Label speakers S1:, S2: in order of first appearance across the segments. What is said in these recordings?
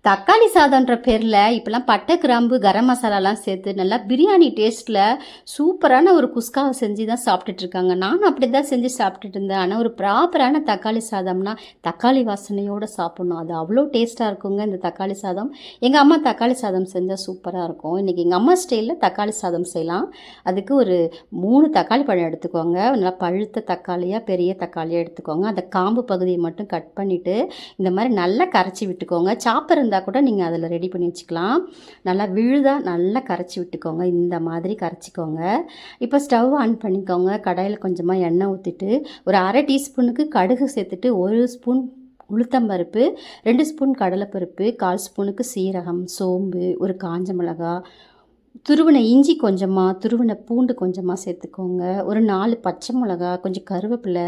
S1: தக்காளி சாதம்ன்ற பேரில் இப்போலாம் பட்டை கிராம்பு கரம் மசாலாலாம் சேர்த்து நல்லா பிரியாணி டேஸ்ட்டில் சூப்பரான ஒரு குஸ்காவை செஞ்சு தான் சாப்பிட்டுட்ருக்காங்க. நானும் அப்படி தான் செஞ்சு சாப்பிட்டுட்டு இருந்தேன். ஆனால் ஒரு ப்ராப்பரான தக்காளி சாதம்னா தக்காளி வாசனையோடு சாப்பிட்ணும். அது அவ்வளோ டேஸ்ட்டாக இருக்குங்க இந்த தக்காளி சாதம். எங்கள் அம்மா தக்காளி சாதம் செஞ்சால் சூப்பராக இருக்கும். இன்றைக்கி எங்கள் அம்மா ஸ்டைலில் தக்காளி சாதம் செய்யலாம். அதுக்கு ஒரு 3 தக்காளி பழம் எடுத்துக்கோங்க. நல்லா பழுத்த தக்காளியாக பெரிய தக்காளியாக எடுத்துக்கோங்க. அந்த காம்பு பகுதியை மட்டும் கட் பண்ணிவிட்டு இந்த மாதிரி நல்லா கரைச்சி விட்டுக்கோங்க. சாப்பர் இருந்தால் கூட நீங்கள் அதில் ரெடி பண்ணி வச்சுக்கலாம். நல்லா விழுதாக நல்லா கரைச்சி விட்டுக்கோங்க. இந்த மாதிரி கரைச்சிக்கோங்க. இப்போ ஸ்டவ் ஆன் பண்ணிக்கோங்க. கடாயில் கொஞ்சமாக எண்ணெய் ஊற்றிட்டு ஒரு 1/2 டீஸ்பூனுக்கு கடுகு சேர்த்துட்டு 1 ஸ்பூன் உளுத்தம்பருப்பு, 2 ஸ்பூன் கடலைப்பருப்பு, 1/4 ஸ்பூனுக்கு சீரகம், சோம்பு, ஒரு காஞ்ச மிளகா, துருவின இஞ்சி கொஞ்சமாக, துருவின பூண்டு கொஞ்சமாக சேர்த்துக்கோங்க. ஒரு 4 பச்சை மிளகா, கொஞ்சம் கருவேப்பிலை,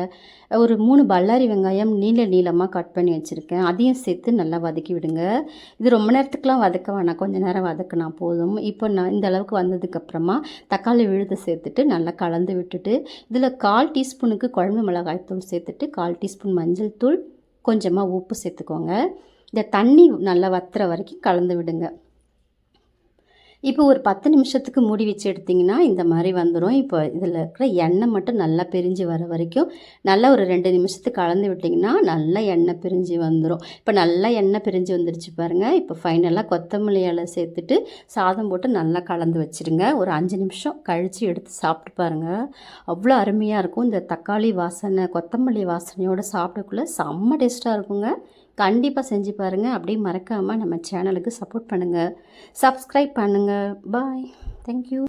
S1: ஒரு 3 பல்லாரி வெங்காயம் நீளமாக கட் பண்ணி வச்சுருக்கேன். அதையும் சேர்த்து நல்லா வதக்கி விடுங்க. இது ரொம்ப நேரத்துக்குலாம் வதக்க வேணாம், கொஞ்சம் நேரம் வதக்கினா போதும். இப்போ நான் இந்த அளவுக்கு வந்ததுக்கப்புறமா தக்காளி விழுதை சேர்த்துட்டு நல்லா கலந்து விட்டுட்டு இதில் 1/4 டீஸ்பூனுக்கு குழம்பு மிளகாய் தூள் சேர்த்துட்டு 1/4 டீஸ்பூன் மஞ்சள் தூள், கொஞ்சமாக உப்பு சேர்த்துக்கோங்க. இந்த தண்ணி நல்லா வத்துற வரைக்கும் கலந்து விடுங்க. இப்போ ஒரு 10 நிமிஷத்துக்கு மூடி வச்சு எடுத்திங்கன்னா இந்த மாதிரி வந்துடும். இப்போ இதில் இருக்கிற எண்ணெய் மட்டும் நல்லா பிரிஞ்சு வர வரைக்கும் நல்லா ஒரு 2 நிமிஷத்துக்கு கலந்து விட்டிங்கன்னா நல்லா எண்ணெய் பிரிஞ்சு வந்துடும். இப்போ நல்லா எண்ணெய் பிரிஞ்சு வந்துருச்சு பாருங்கள். இப்போ ஃபைனலாக கொத்தமல்லி இலை சேர்த்துட்டு சாதம் போட்டு நல்லா கலந்து வச்சுருங்க. ஒரு 5 நிமிஷம் கழித்து எடுத்து சாப்பிட்டு பாருங்கள். அவ்வளோ அருமையாக இருக்கும். இந்த தக்காளி வாசனை கொத்தமல்லி வாசனையோடு சாப்பிடக்குள்ளே செம்ம டேஸ்ட்டாக இருக்குங்க. கண்டிப்பாக செஞ்சு பாருங்கள். அப்படியே மறக்காமல் நம்ம சேனலுக்கு சப்போர்ட் பண்ணுங்கள், சப்ஸ்கிரைப் பண்ணுங்கள். பாய், தேங்க்யூ.